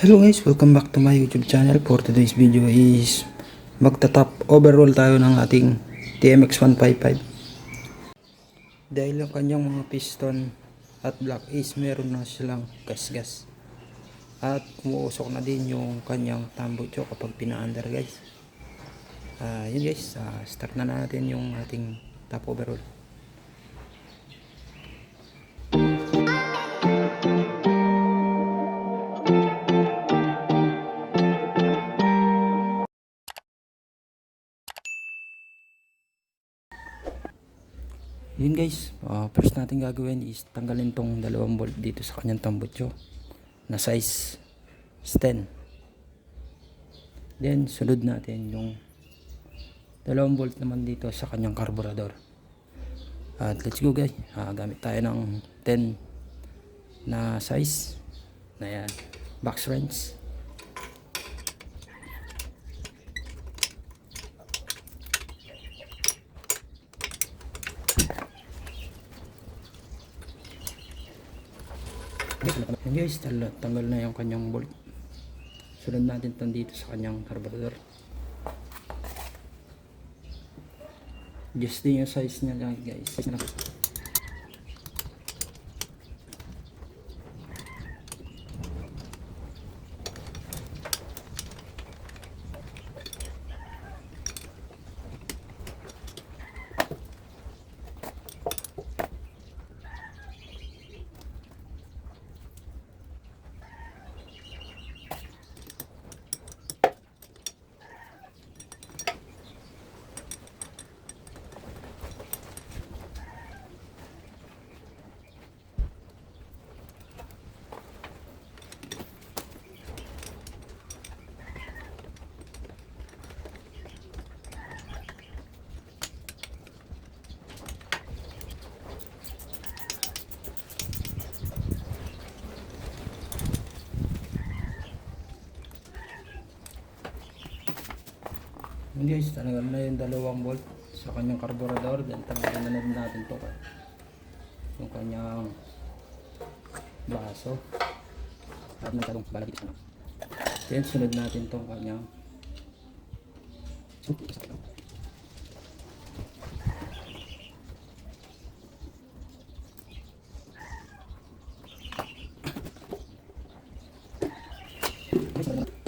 Hello guys, welcome back to my YouTube channel. For today's video is magta-top overall tayo ng ating TMX 155. Dahil yung kanyang mga piston at block is meron na silang gas-gas. At umuusok na din yung kanyang tambucho kapag pina-under guys. Yun guys, start na natin yung ating top overall. Yun guys, first natin gagawin is tanggalin tong 2 bolt dito sa kanyang tambucho na size 10. Then sunod natin yung 2 bolt naman dito sa kanyang carburetor. At let's go guys, gamit tayo ng 10 na size na yan, box wrench. Yan guys, tanggal na yung kanyang bolt. Sunod natin ito dito sa kanyang carburetor. Just din yung size niya guys. Size na lang. Guys, tanggal na yung 2 bolt sa kanyang carburetor. Then tanggalin na natin ito yung kanyang baso at nagtalong bala dito. Then sunod natin itong kanyang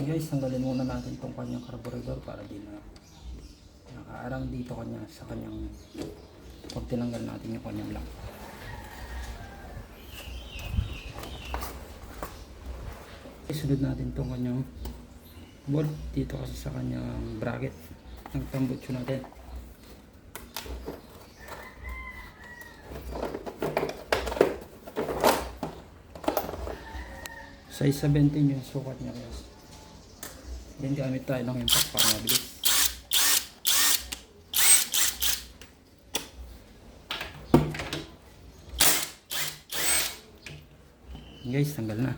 guys, tanggalin muna natin itong kanyang carburetor para di na nakaarang dito kanya sa kanyang pag tinanggal natin yung kanyang lock. Sunod natin itong kanyang bolt dito kasi sa kanyang bracket ng tambucho natin. Size 17 yung sukat niya guys. Then gamit tayo ng impact para mabilis. Guys, tanggal na.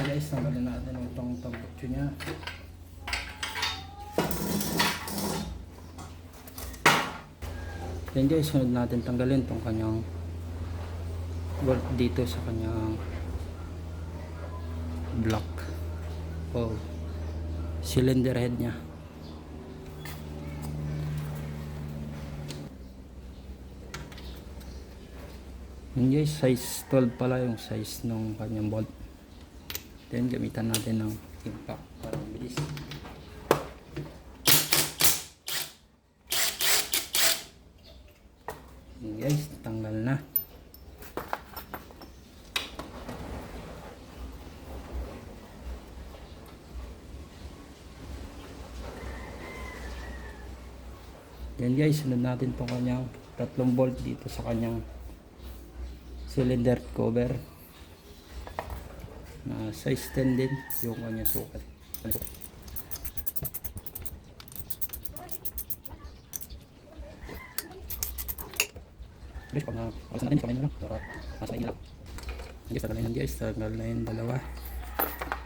Guys, tanggalin natin itong tambucho niya. Then guys, sunod natin tanggalin itong kanyang bolt dito sa kanyang block o cylinder head nya. Yun guys, size 12 pala yung size ng kanyang bolt. Then gamitan natin ng impact para mabilis. Yun guys, tanggal na. Yan guys, sunod natin itong kanyang 3 bolt dito sa kanyang cylinder cover na size 10 din yung kanyang sukat. Guys, pag nakalas natin, kamay na lang para nasa ilaw. Guys, tanggal na yun guys, tanggal na yung 2.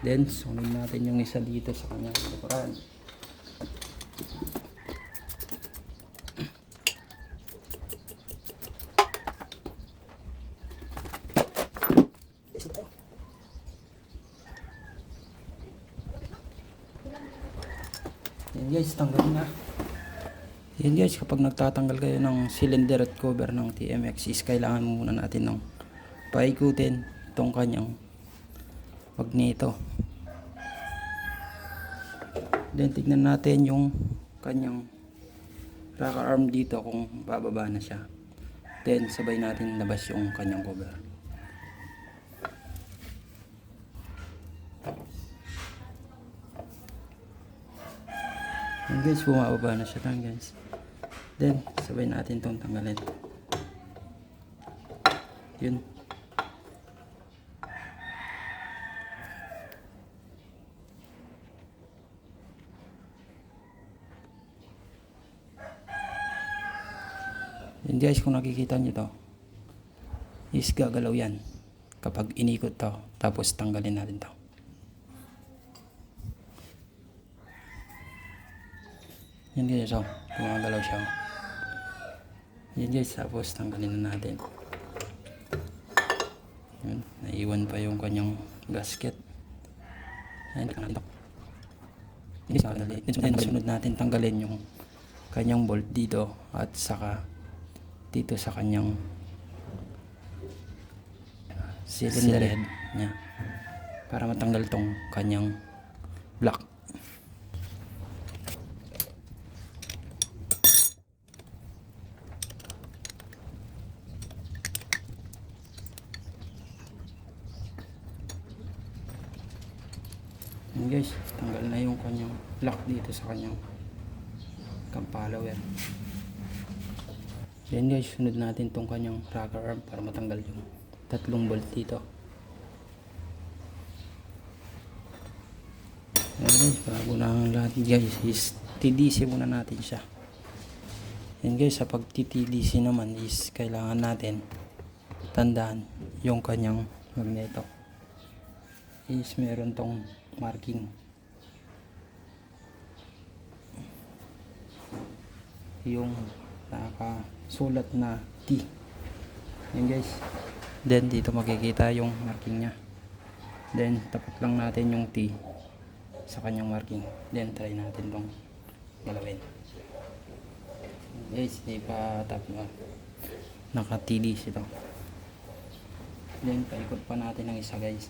Then sunod natin yung isa dito sa kanyang likuran. Yan guys, tanggalin na. Yan guys, kapag nagtatanggal kayo ng cylinder at cover ng TMX is kailangan muna natin ng paikutin itong kanyang magneto. Then tignan natin yung kanyang rocker arm dito kung bababa na siya. Then sabay natin labas yung kanyang cover. Yan guys, bumababa na siya lang guys. Then sabay natin itong tanggalin. Yun. Yan guys, kung nakikita nyo to is gagalaw yan kapag inikot to, tapos tanggalin natin to. Yan guys, oh, gumagalaw siya. Yan guys, tapos tanggalin na natin. Yun, naiwan pa yung kanyang gasket. Yan, sunod natin tanggalin yung kanyang bolt dito at saka dito sa kanyang cylinder head niya para matanggal tong kanyang block. Yan guys, tanggal na yung kanyang block dito sa kanyang cam follower. Yan guys, sunod natin tong kanyang rocker arm para matanggal yung tatlong bolt dito. Yan guys, bago na ang lahat guys is TDC muna natin siya. Yan guys, sa pag TDC naman is kailangan natin tandaan yung kanyang magneto is meron tong marking, yung nakasulat na T. Yan guys, then dito makikita yung marking nya. Then tapat lang natin yung T sa kanyang marking. Then try natin tong galawin. Guys, di pa tap na naka-TDC ito. Then paikot pa natin ng isa guys.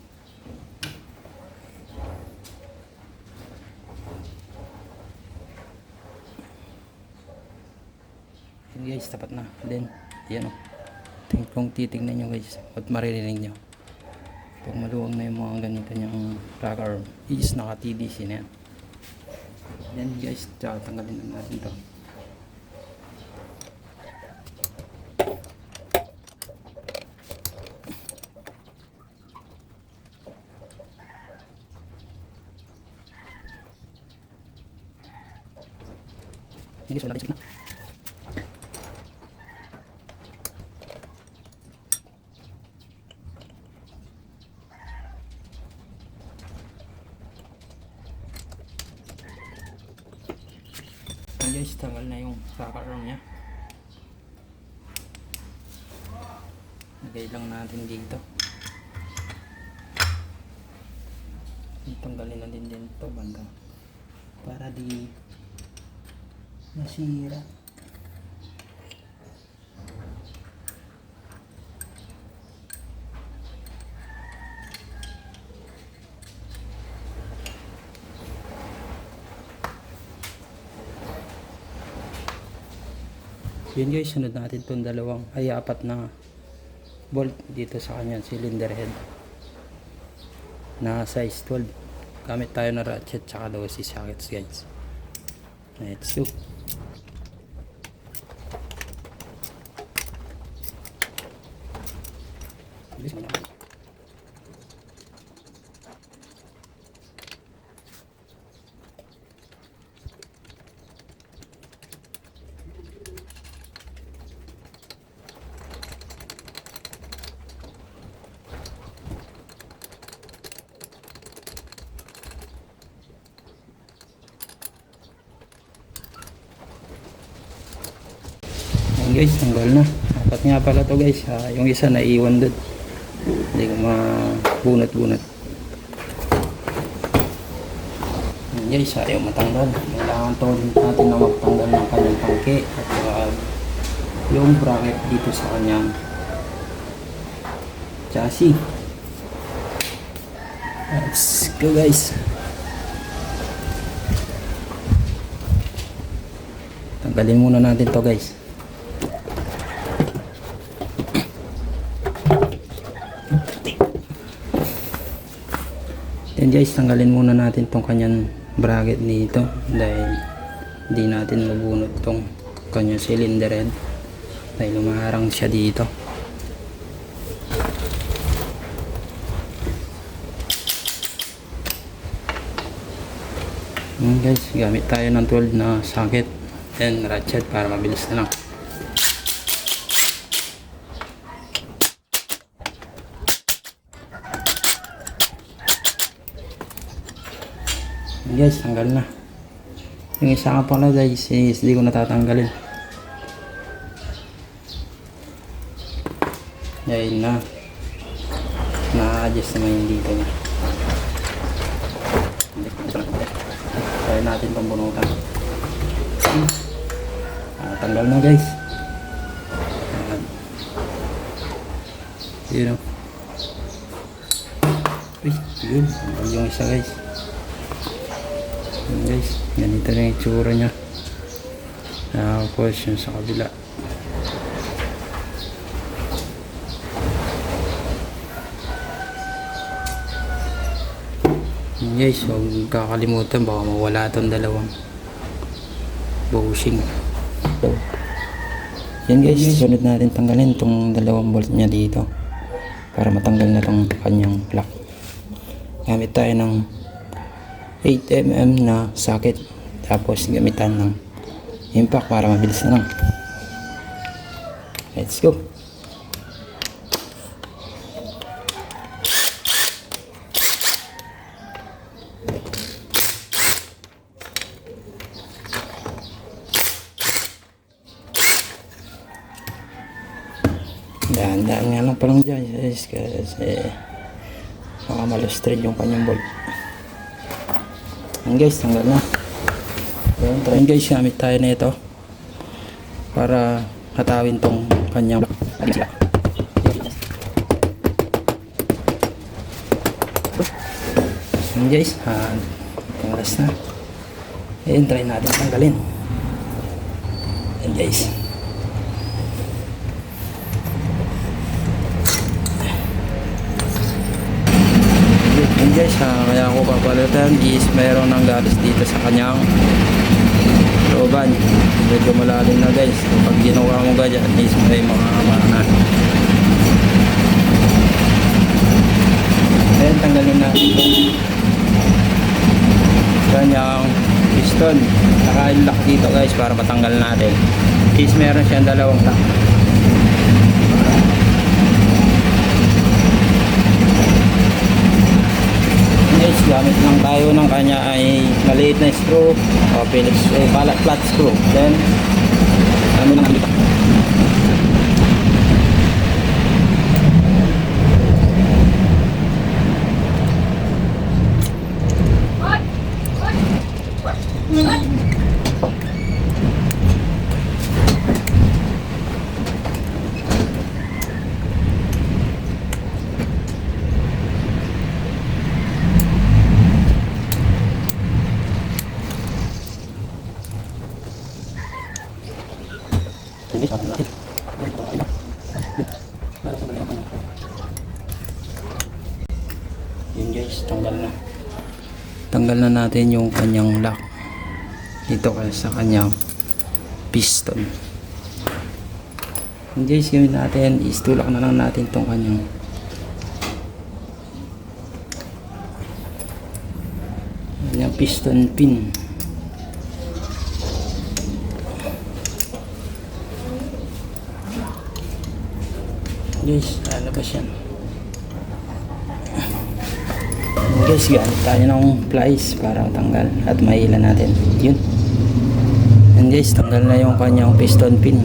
Guys, tapat na. Then yan o, kung titignan nyo guys at maririnig nyo pag maluwag na yung mga ganito yung rocker arm is naka TDC na yan. Then guys, tanggalin na natin to. Guys, wala na. Guys, tanggal na yung rocker arm nya. Lagay lang natin dito. Tanggalin na din to banda para di masira. Yun guys, sunod natin itong apat na bolt dito sa kanyang cylinder head na size 12. Gamit tayo na ratchet tsaka 12 sockets guys. Let's go. guys, tanggal na. Apat nga pala to guys. Yung isa naiwan doon. Hindi ko mabunot-bunot. Yan guys, ayaw matanggal. Kailangan to natin na magtanggal ng kanyang tangke at yung bracket dito sa kanyang chassis. Let's go guys. Tanggalin muna natin to guys. Then guys, tanggalin muna natin tong kanyang bracket nito dahil hindi natin mabunot tong kanyang cylinder head dahil umaharang siya dito. Guys, gamit tayo ng 12 na socket and ratchet para mabilis na lang. Guys, tanggal na. Yung isa nga pala guys is hindi ko natatanggalin. Ayun na. Na-adjust naman yung dito niya. Try natin itong bunutan. Tanggal na guys. Yun o. Uy, yun. Tanggal yung isa guys. Yun guys. Ganito na yung itsura nya. Tapos yun sa kabila. Yun guys. Huwag kakalimutan. Baka mawala itong dalawang bushing. Yan guys, sunod natin tanggalin itong dalawang bolt nya dito para matanggal na itong kanyang plug. Gamit tayo ng 8mm na socket, tapos gamitan ng impact para mabilis na lang. Let's go. Dahan-dahan nga lang palang dyan guys, kasi baka malustred yung kanyang bolt. Yan guys, tanggal na. Yan guys, gamit tayo na ito para hatawin tong kanyang yan guys, tanggalas na. Ayan, try natin tanggalin. Yan guys. Yan guys, kaya ako papalitan is mayroon ng galis dito sa kanyang looban. Medyo malalim na guys. Pag ginawa mo ganyan, is may makakamanan. Ayan, tanggalin natin itong kanyang piston. Saka yung lock dito guys para matanggal natin. Is meron siyang dalawang lock. Guys, gamit lang tayo ng kanya ay maliit na screw o Phillips flat screw. Then kami lang dito. Yun guys, tanggal na natin yung kanyang lock dito kaya sa kanyang piston. Yun guys, gawin natin is tulak na lang natin tong kanyang piston pin. Guys, lalabas yan. Guys, gamit tayo ng pliers para tanggal at mailan natin. Yun. And guys, tanggal na yung kanyang piston pin.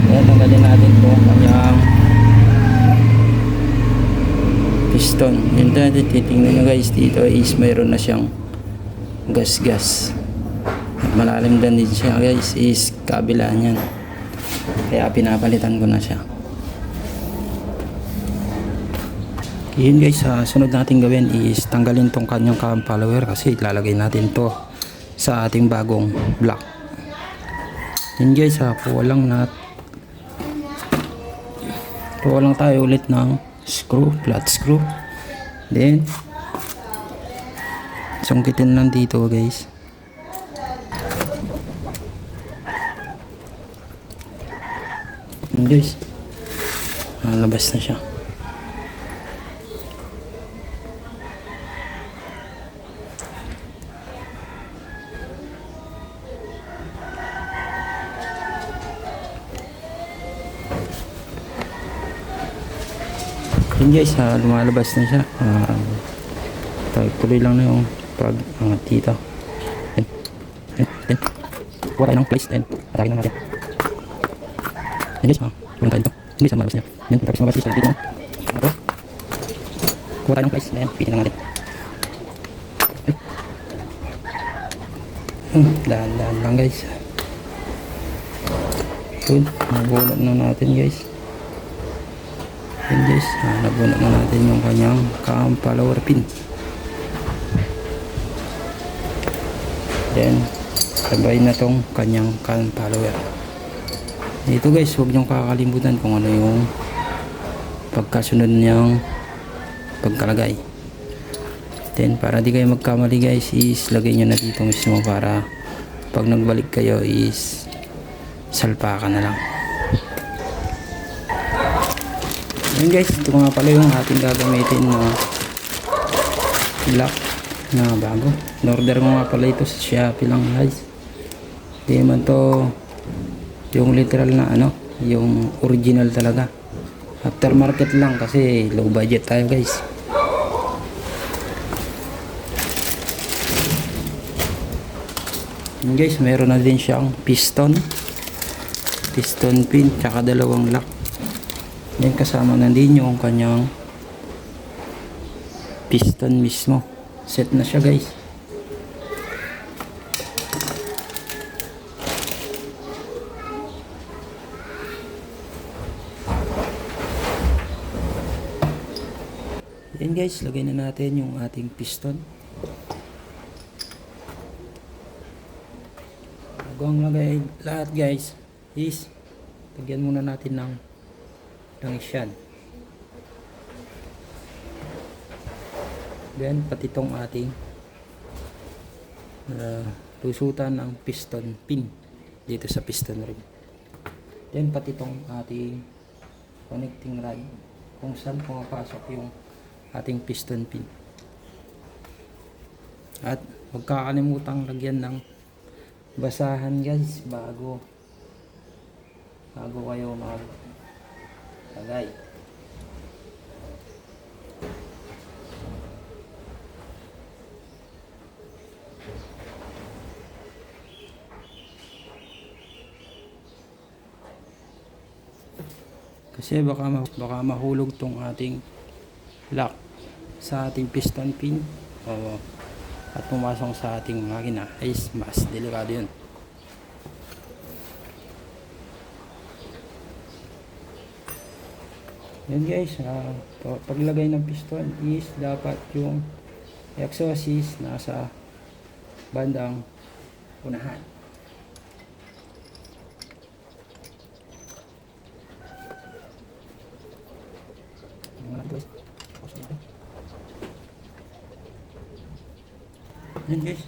Kaya tanggalin natin po ang kanyang piston. Yun natin titingnan nyo guys, dito is mayroon na siyang gas. Malalim din siya guys, is kabila niyan. Kaya pinapalitan ko na siya. Yun guys, sunod natin gawin is tanggalin tong kanyang cam follower kasi ilalagay natin to sa ating bagong block. Yun guys, kuha lang tayo ulit ng flat screw. Then sungkitin lang dito guys. Yun guys, labas na siya. Yun guys, lumalabas na siya. Tuloy lang na yung pag-angat dito. Then kuha tayo ng place, then atakin na natin. Yun guys, kuha tayo dito. Yun guys, lumalabas niya. Then tapos lumabas dito. Ito. Kuha tayo ng place, then pitin na natin. Dahan-dahan lang guys. Yun, nabunot na natin guys. Yun guys, nabunot na natin yung kanyang cam follower pin. Then sabay na tong kanyang cam follower. Dito guys, huwag niyong kakalimutan kung ano yung pagkasunod niyang pagkalagay. Then para di kayo magkamali guys, is lagay nyo na dito mismo para pag nagbalik kayo is salpakan na lang. Yun guys, ito nga pala yung ating gagamitin na lock na bago. In-order ko nga pala ito sa Shopee lang guys. Hindi man to yung literal na yung original talaga. Aftermarket lang kasi low budget tayo guys. Yun guys, meron na din siyang piston pin tsaka dalawang lock. Yan, kasama na din yung kanyang piston mismo. Set na siya guys. Yan guys, lagay na natin yung ating piston. Bago ang lagay lahat guys is lagyan muna natin ng siyan. Then pati itong ating lusutan ng piston pin dito sa piston ring. Then pati itong ating connecting rod kung saan pumapasok yung ating piston pin. At huwag kakalimutang lagyan ng basahan guys bago kayo lagay. Kasi baka mahulog tong ating lock sa ating piston pin at pumasok sa ating makina ay mas delikado yun. Yan guys, paglagay ng piston is dapat yung exhaust nasa bandang unahan. Yan guys,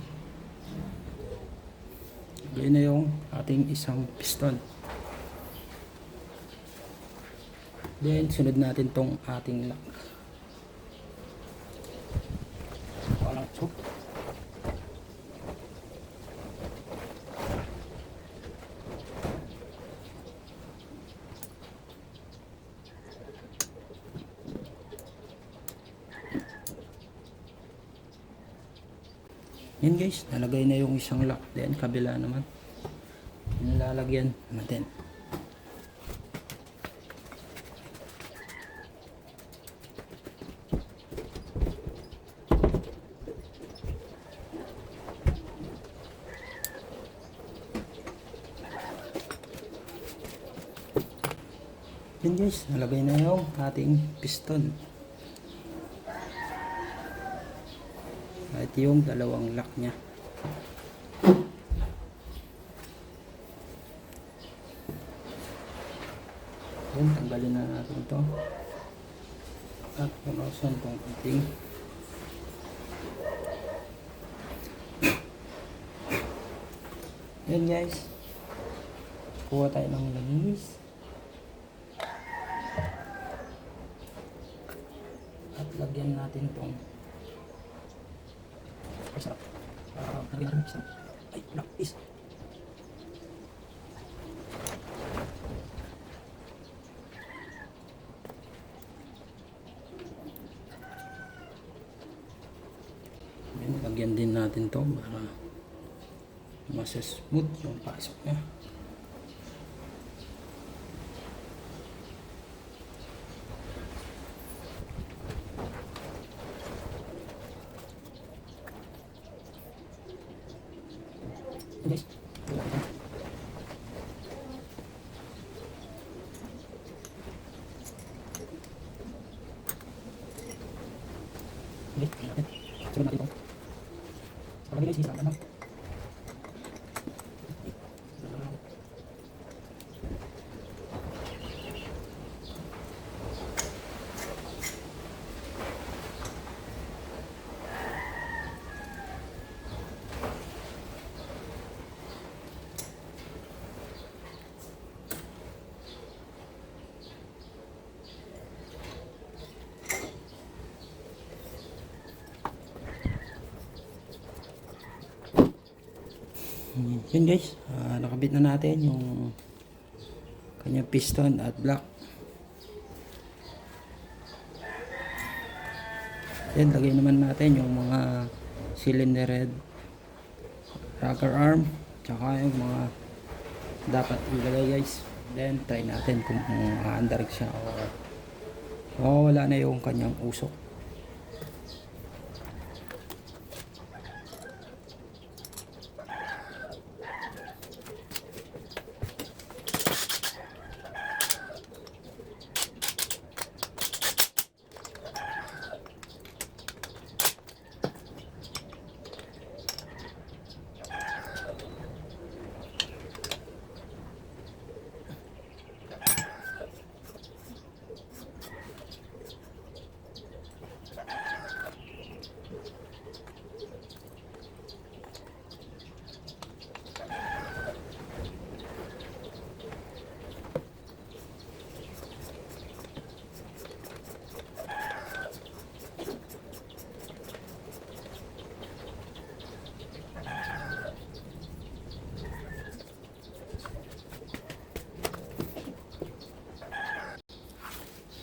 yan na yung ating isang piston. Then sunod natin tong ating lock. Walang chok. Yan guys, nalagay na yung isang lock. Then kabila naman. nilalagyan natin. Yan guys, nalagay na yung ating piston. At yung dalawang lock nya. Yan, tanggalin na natin ito. At punasan itong ating yan guys. Kuha tayo ng langis. At lagyan natin itong ay sarap. Lagyan natin isang ay black is. Yan, lagyan din natin to para mas smooth yung pasok niya. Guys, sunod natin ito. Palagay guys, isang lang. Yun guys, nakabit na natin yung kanyang piston at block. Yan, lagay naman natin yung mga cylinder head, rocker arm, tsaka yung mga dapat ilagay guys. Then try natin kung aandarig siya o wala na yung kanyang usok.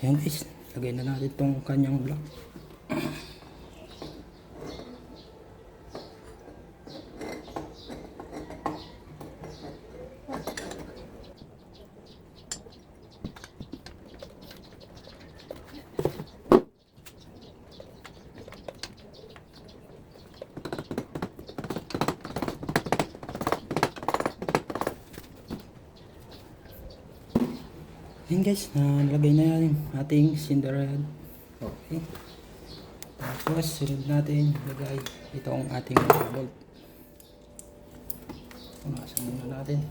Yan guys, lagay na natin itong kanyang block. Yan guys, nalagay na yan ating cylinder head. Okay. Tapos, sunod natin lagay itong ating bolt. Punasan muna natin.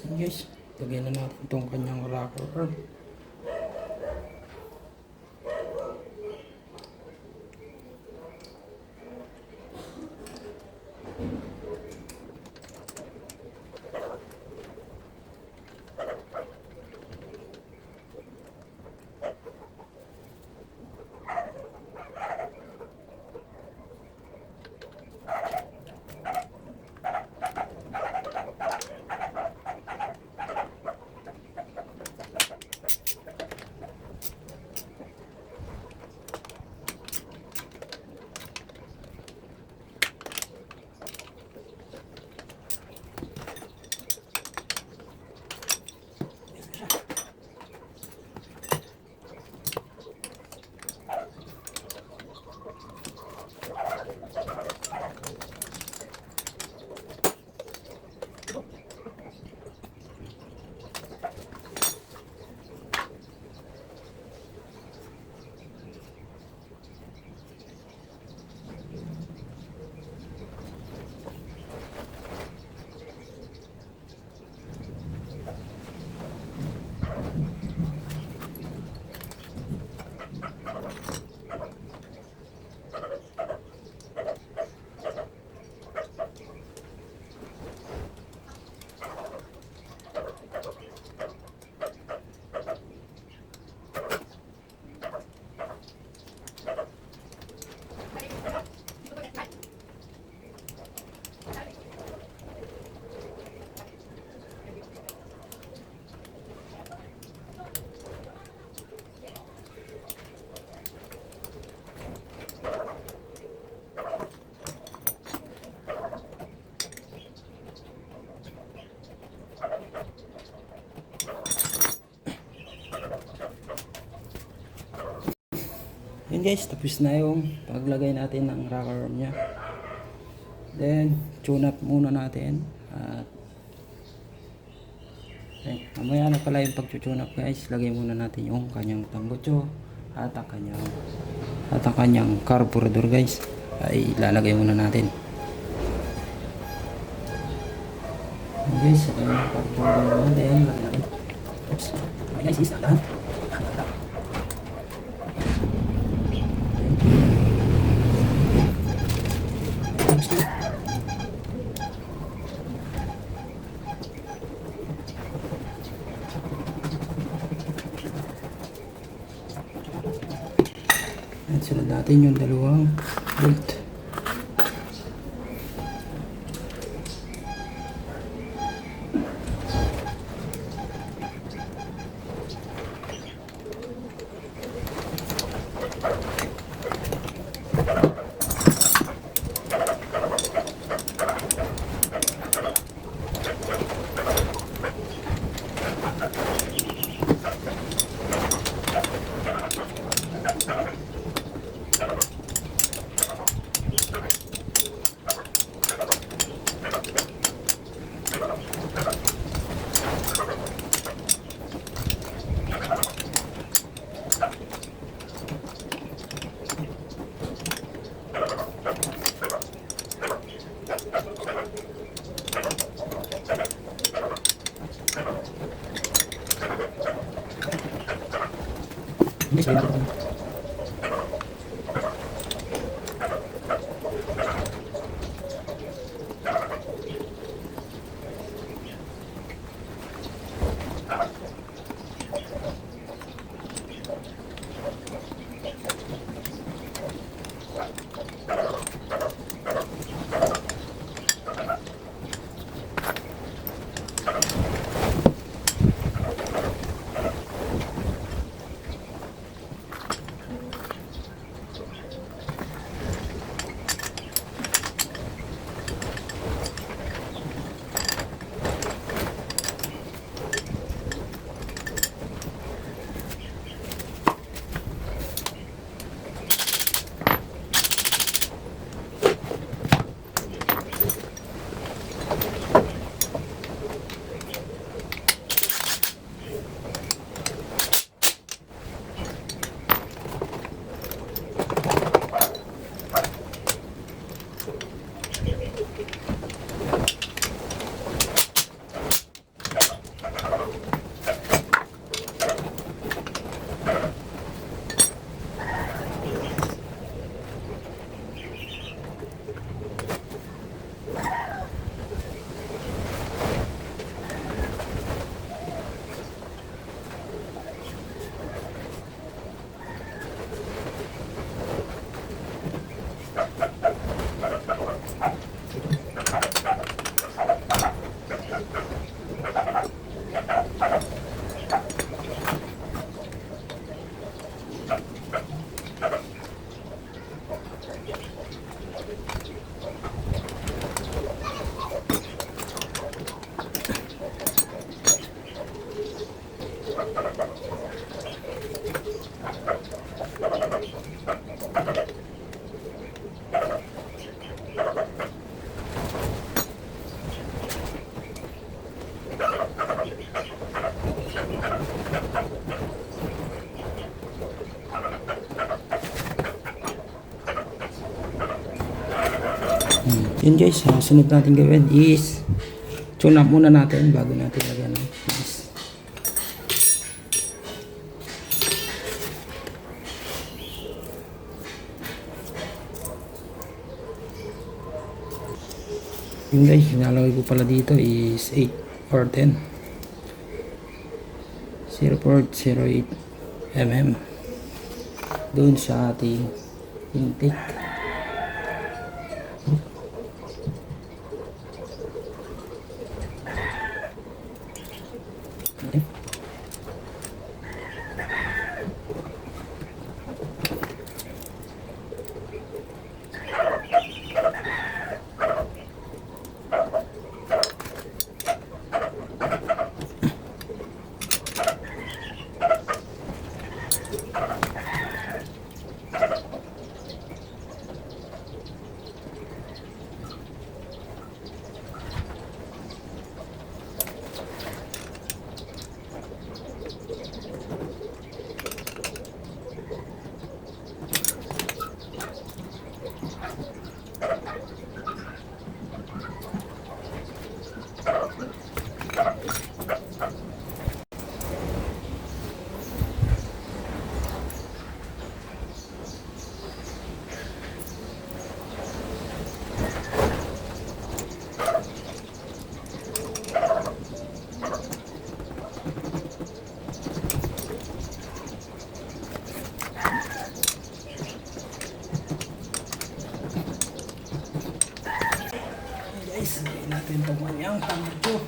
Yan guys, lagyan na natin itong kanyang rocker arm. Yun guys, tapos na yung paglagay natin ng rocker arm nya. Then, tune up muna natin. At mamaya na pala yung pag-tune up guys. Lagay muna natin yung kanyang tambutso at ang kanyang carburetor guys. Ay lalagay muna natin. Guys, yung carburetor natin. Oops. Guys, isa lang. At sunod natin yung dalawang bolt. Yun guys, sunod natin gawin is tune up muna natin bago natin lagyan ng fuse. Yun guys, nalagay ko pala dito is 8 or 10 0.08 mm doon sa ating intake. Okay. Guys, lagyan natin itong kanyang tangko.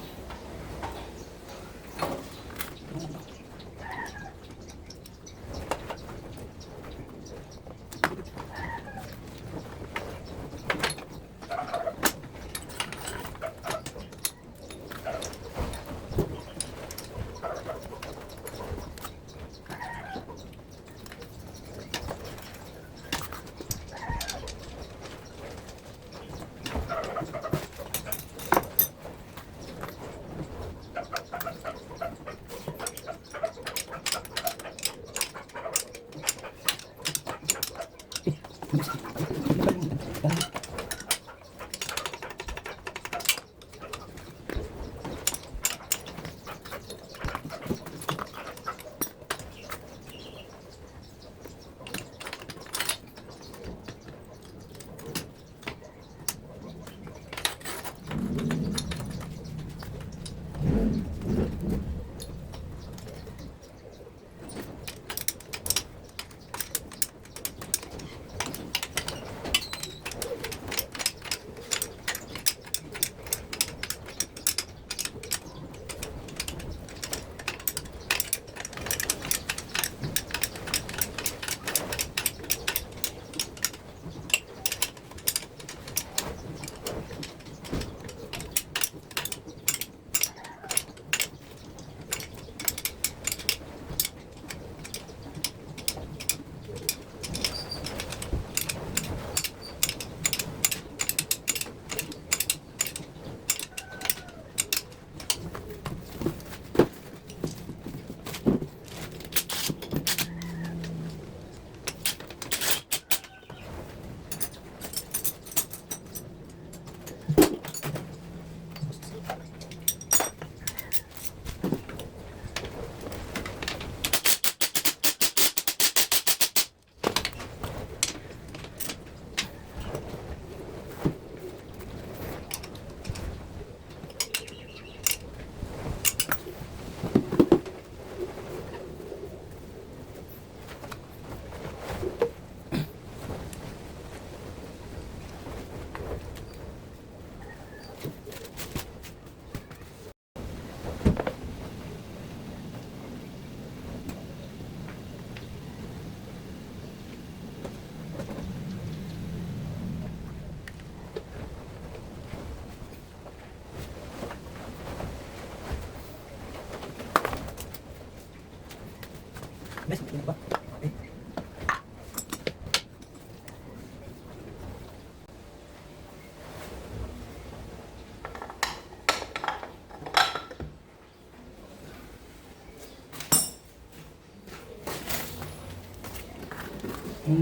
Bes, ini ba? Okay.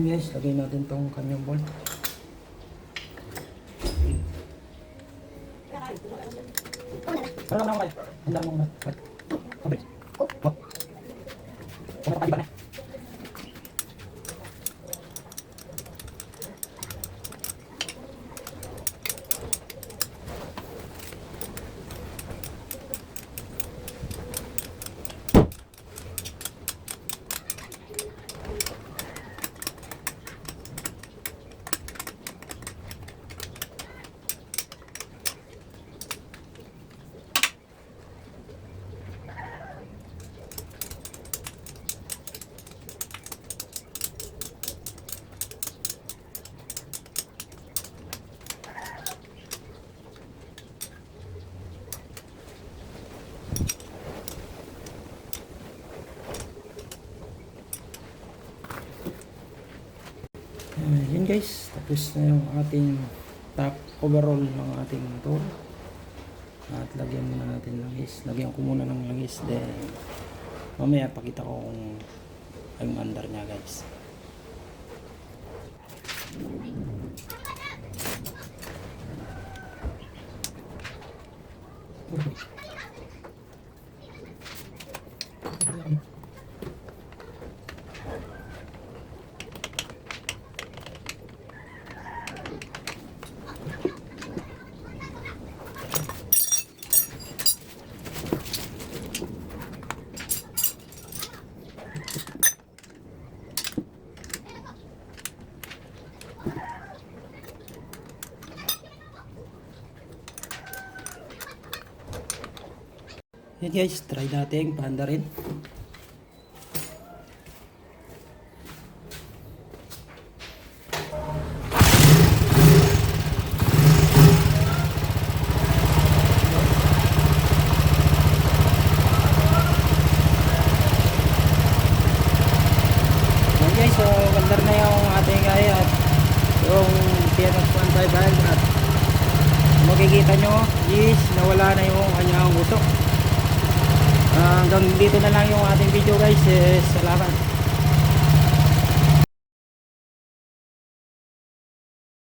Guys, lagay natin tong kanyang bolt. Parang naman ako kayo. Ang dami mong nag... Okay. Oh. Kung nakapaliban na. Yun guys, tapos na yung ating top overall ng ating motor. At lagyan muna natin ng langis. Lagyan ko muna ng langis, then mamaya pakita ko kung yung under nya guys. Yan guys, try natin paanda rin. Yan guys, so gandar na yung ating ayat. Yung TMX 155 at makikita nyo is nawala na yung kanyang usok. Hanggang dito na lang yung ating video guys. Salamat.